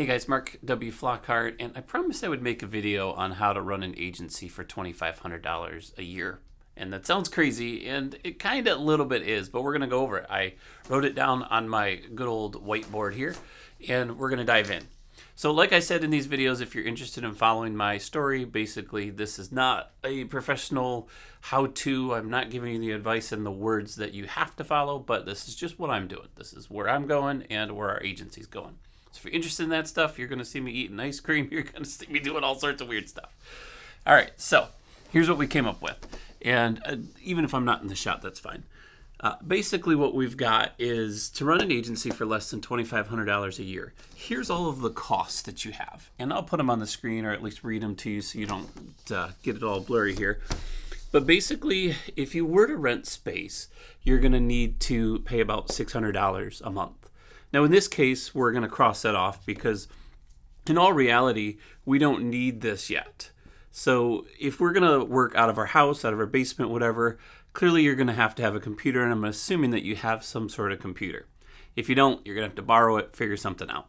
Hey guys, Mark W. Flockhart, and I promised I would make a video on how to run an agency for $2,500 a year. And that sounds crazy, and it kind of a little bit is, but we're going to go over it. I wrote it down on my good old whiteboard here, and we're going to dive in. So like I said in these videos, if you're interested in following my story, basically this is not a professional how-to. I'm not giving you the advice and the words that you have to follow, but this is just what I'm doing. This is where I'm going and where our agency's going. So if you're interested in that stuff, you're going to see me eating ice cream. You're going to see me doing all sorts of weird stuff. All right, so here's what we came up with. And even if I'm not in the shot, that's fine. Basically what we've got is to run an agency for less than $2,500 a year. Here's all of the costs that you have. And I'll put them on the screen or at least read them to you so you don't get it all blurry here. But basically, if you were to rent space, you're going to need to pay about $600 a month. Now, in this case, we're going to cross that off because in all reality, we don't need this yet. So if we're going to work out of our house, out of our basement, whatever, clearly you're going to have a computer, and I'm assuming that you have some sort of computer. If you don't, you're going to have to borrow it, figure something out.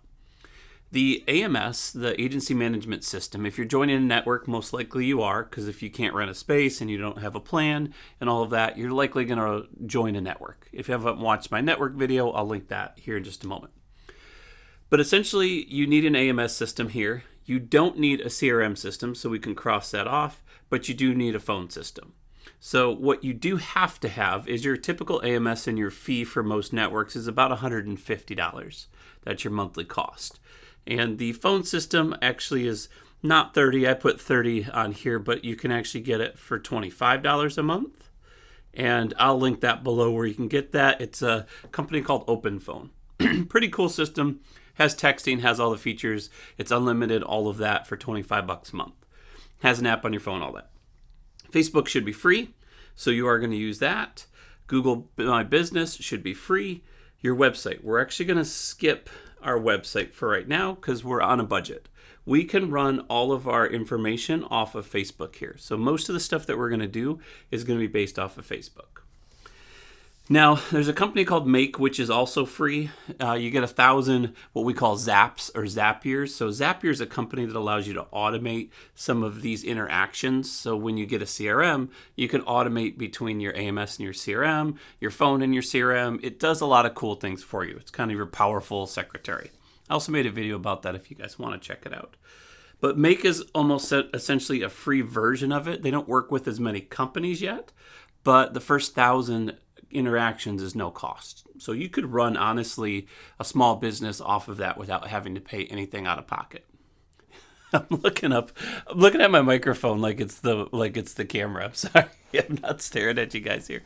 The AMS, the agency management system, if you're joining a network, most likely you are, because if you can't rent a space and you don't have a plan and all of that, you're likely going to join a network. If you haven't watched my network video, I'll link that here in just a moment. But essentially, you need an AMS system here. You don't need a CRM system, so we can cross that off, but you do need a phone system. So what you do have to have is your typical AMS, and your fee for most networks is about $150. That's your monthly cost. And the phone system actually is not $30. I put $30 on here, but you can actually get it for $25 a month. And I'll link that below where you can get that. It's a company called OpenPhone. Pretty cool system. Has texting, has all the features. It's unlimited, all of that for $25 a month. Has an app on your phone, all that. Facebook should be free, so you are going to use that. Google My Business should be free. Your website, we're actually going to skip our website for right now because we're on a budget. We can run all of our information off of Facebook here. So most of the stuff that we're going to do is going to be based off of Facebook. Now, there's a company called Make, which is also free. You get 1,000 what we call Zaps or Zapiers. So Zapier is a company that allows you to automate some of these interactions. So when you get a CRM, you can automate between your AMS and your CRM, your phone and your CRM. It does a lot of cool things for you. It's kind of your powerful secretary. I also made a video about that if you guys want to check it out. But Make is almost essentially a free version of it. They don't work with as many companies yet, but the first 1,000 interactions is no cost. So you could run, honestly, a small business off of that without having to pay anything out of pocket. I'm looking at my microphone like it's the camera. I'm sorry. I'm not staring at you guys here.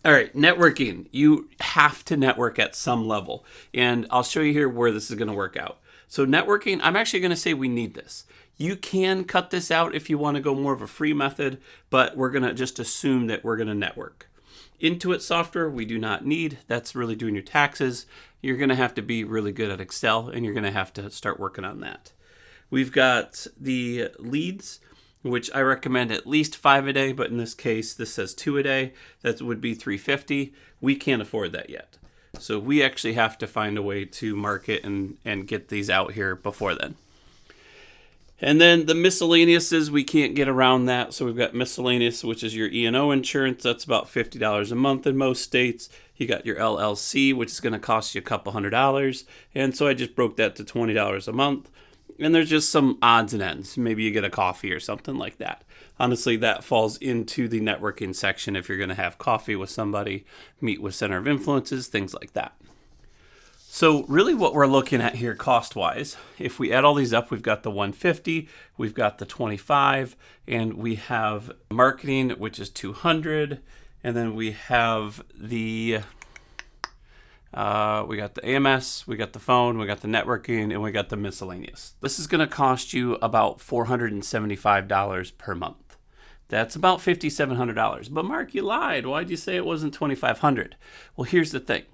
All right, networking. You have to network at some level. And I'll show you here where this is going to work out. So networking, I'm actually going to say we need this. You can cut this out if you want to go more of a free method, but we're going to just assume that we're going to network. Intuit software, we do not need. That's really doing your taxes. You're going to have to be really good at Excel, and you're going to have to start working on that. We've got the leads, which I recommend at least 5 a day, but in this case, this says 2 a day. That would be $350. We can't afford that yet. So we actually have to find a way to market and get these out here before then. And then the miscellaneouses, we can't get around that. So we've got miscellaneous, which is your E&O insurance. That's about $50 a month in most states. You got your LLC, which is going to cost you a couple $100. And so I just broke that to $20 a month. And there's just some odds and ends. Maybe you get a coffee or something like that. Honestly, that falls into the networking section if you're going to have coffee with somebody, meet with center of influences, things like that. So really what we're looking at here cost-wise, if we add all these up, we've got the 150, we've got the 25, and we have marketing, which is 200, and then we have the we got the AMS, we got the phone, we got the networking, and we got the miscellaneous. This is going to cost you about $475 per month. That's about $5,700. But Mark, you lied. Why'd you say it wasn't $2,500? Well, here's the thing.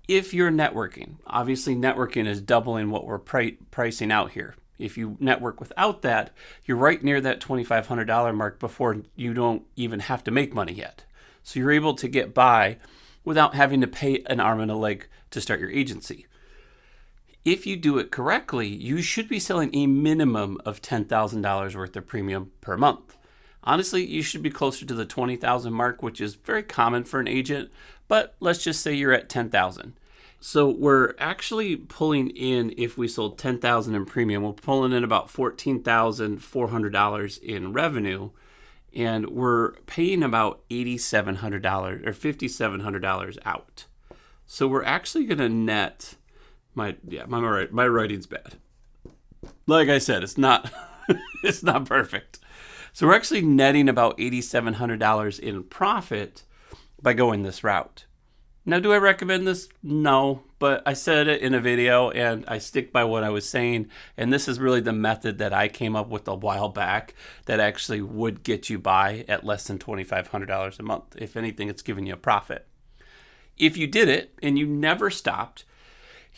If you're networking, obviously networking is doubling what we're pricing out here. If you network without that, you're right near that $2,500 mark before you don't even have to make money yet. So you're able to get by without having to pay an arm and a leg to start your agency. If you do it correctly, you should be selling a minimum of $10,000 worth of premium per month. Honestly, you should be closer to the 20,000 mark, which is very common for an agent, but let's just say you're at 10,000. So we're actually pulling in, if we sold 10,000 in premium, we're pulling in about $14,400 in revenue, and we're paying about $8,700 or $5,700 out. So we're actually going to net my writing's bad. Like I said, it's not it's not perfect. So we're actually netting about $8,700 in profit by going this route. Now, do I recommend this? No, but I said it in a video and I stick by what I was saying. And this is really the method that I came up with a while back that actually would get you by at less than $2,500 a month. If anything, it's giving you a profit. If you did it and you never stopped,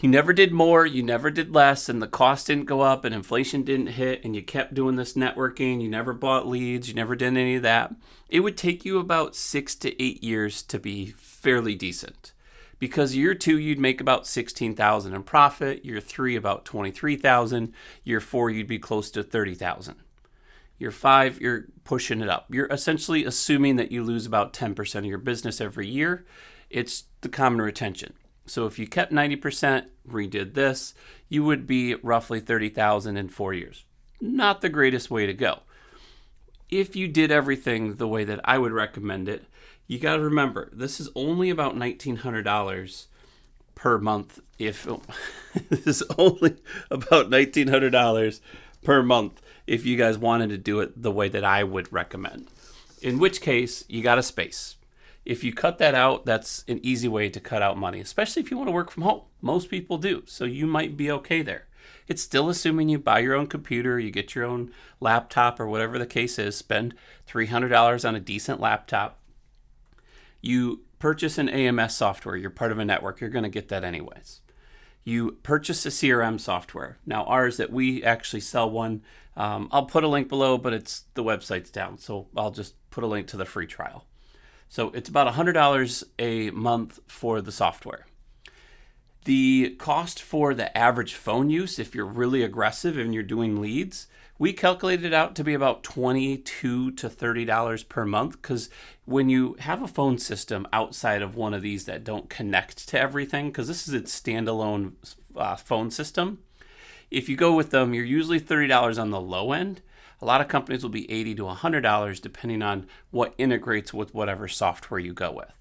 you never did more, you never did less, and the cost didn't go up and inflation didn't hit, and you kept doing this networking, you never bought leads, you never did any of that, it would take you about 6 to 8 years to be fairly decent. Because year 2, you'd make about $16,000 in profit, year 3, about $23,000, year 4, you'd be close to $30,000. Year 5, you're pushing it up. You're essentially assuming that you lose about 10% of your business every year. It's the common retention. So if you kept 90%, redid this, you would be roughly $30,000 in 4 years. Not the greatest way to go. If you did everything the way that I would recommend it, you got to remember, this is only about $1,900 per month. This is only about $1,900 per month if you guys wanted to do it the way that I would recommend. In which case, you got a space. If you cut that out, that's an easy way to cut out money, especially if you want to work from home. Most people do, so you might be okay there. It's still assuming you buy your own computer, you get your own laptop or whatever the case is, spend $300 on a decent laptop. You purchase an AMS software, you're part of a network, you're going to get that anyways. You purchase a CRM software. Now ours that we actually sell one, I'll put a link below, but the website's down, so I'll just put a link to the free trial. So it's about $100 a month for the software. The cost for the average phone use, if you're really aggressive and you're doing leads, we calculated it out to be about $22 to $30 per month, because when you have a phone system outside of one of these that don't connect to everything, because this is its standalone phone system, if you go with them, you're usually $30 on the low end. A lot of companies will be $80 to $100 depending on what integrates with whatever software you go with.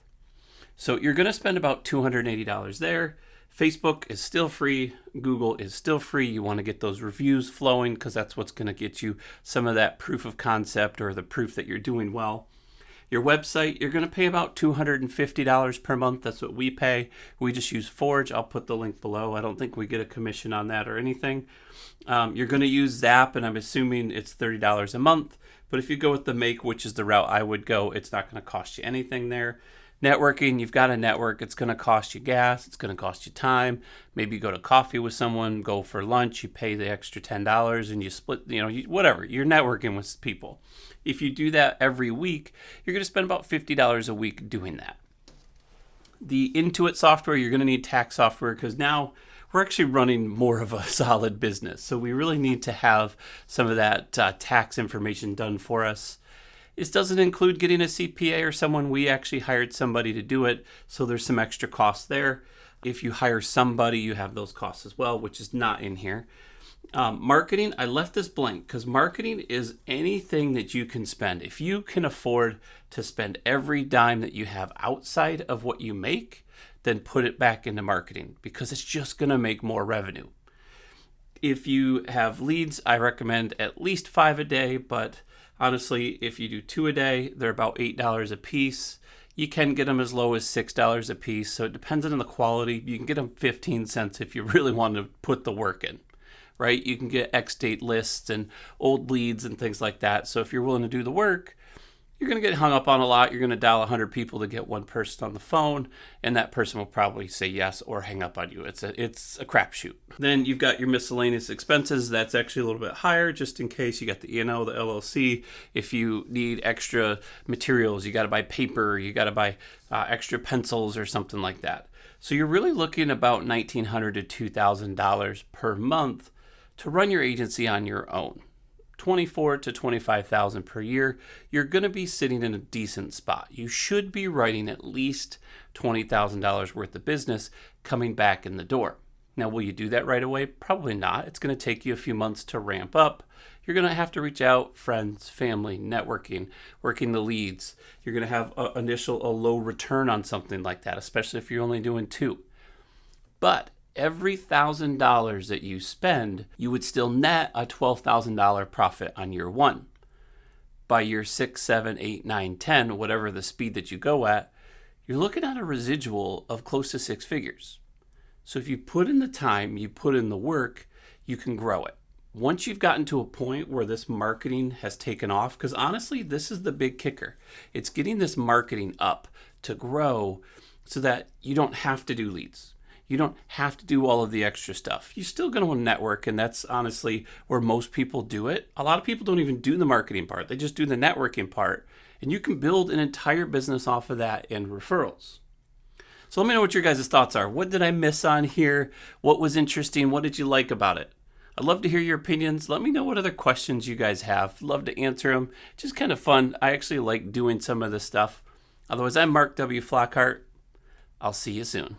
So you're going to spend about $280 there. Facebook is still free. Google is still free. You want to get those reviews flowing because that's what's going to get you some of that proof of concept or the proof that you're doing well. Your website, you're going to pay about $250 per month. That's what we pay. We just use Forge. I'll put the link below. I don't think we get a commission on that or anything. You're going to use Zap, and I'm assuming it's $30 a month. But if you go with the Make, which is the route I would go, it's not going to cost you anything there. Networking, you've got a network. It's going to cost you gas. It's going to cost you time. Maybe you go to coffee with someone, go for lunch, you pay the extra $10 and you split, whatever. You're networking with people. If you do that every week, you're going to spend about $50 a week doing that. The Intuit software, you're going to need tax software because now we're actually running more of a solid business. So we really need to have some of that tax information done for us. This doesn't include getting a CPA or someone. We actually hired somebody to do it, so there's some extra costs there. If you hire somebody, you have those costs as well, which is not in here. Marketing, I left this blank because marketing is anything that you can spend. If you can afford to spend every dime that you have outside of what you make, then put it back into marketing because it's just going to make more revenue. If you have leads, I recommend at least 5 a day, but honestly, if you do 2 a day, they're about $8 a piece. You can get them as low as $6 a piece, so it depends on the quality. You can get them 15 cents if you really want to put the work in, right? You can get X-date lists and old leads and things like that. So if you're willing to do the work, you're going to get hung up on a lot. You're going to dial 100 people to get one person on the phone, and that person will probably say yes or hang up on you. It's a crapshoot. Then you've got your miscellaneous expenses. That's actually a little bit higher, just in case. You got the E&O, the LLC. If you need extra materials, you got to buy paper. You got to buy extra pencils or something like that. So you're really looking about $1,900 to $2,000 per month to run your agency on your own. $24,000 to $25,000 per year, you're going to be sitting in a decent spot. You should be writing at least $20,000 worth of business coming back in the door. Now, will you do that right away? Probably not. It's going to take you a few months to ramp up. You're going to have to reach out, friends, family, networking, working the leads. You're going to have a low return on something like that, especially if you're only doing 2. But every $1,000 that you spend, you would still net a $12,000 profit on year 1. By year 6, 7, 8, 9, 10, whatever the speed that you go at, you're looking at a residual of close to 6 figures. So if you put in the time, you put in the work, you can grow it. Once you've gotten to a point where this marketing has taken off, because honestly, this is the big kicker. It's getting this marketing up to grow so that you don't have to do leads. You don't have to do all of the extra stuff. You're still going to network, and that's honestly where most people do it. A lot of people don't even do the marketing part. They just do the networking part, and you can build an entire business off of that in referrals. So let me know what your guys' thoughts are. What did I miss on here? What was interesting? What did you like about it? I'd love to hear your opinions. Let me know what other questions you guys have. Love to answer them. Just kind of fun. I actually like doing some of this stuff. Otherwise, I'm Mark W. Flockhart. I'll see you soon.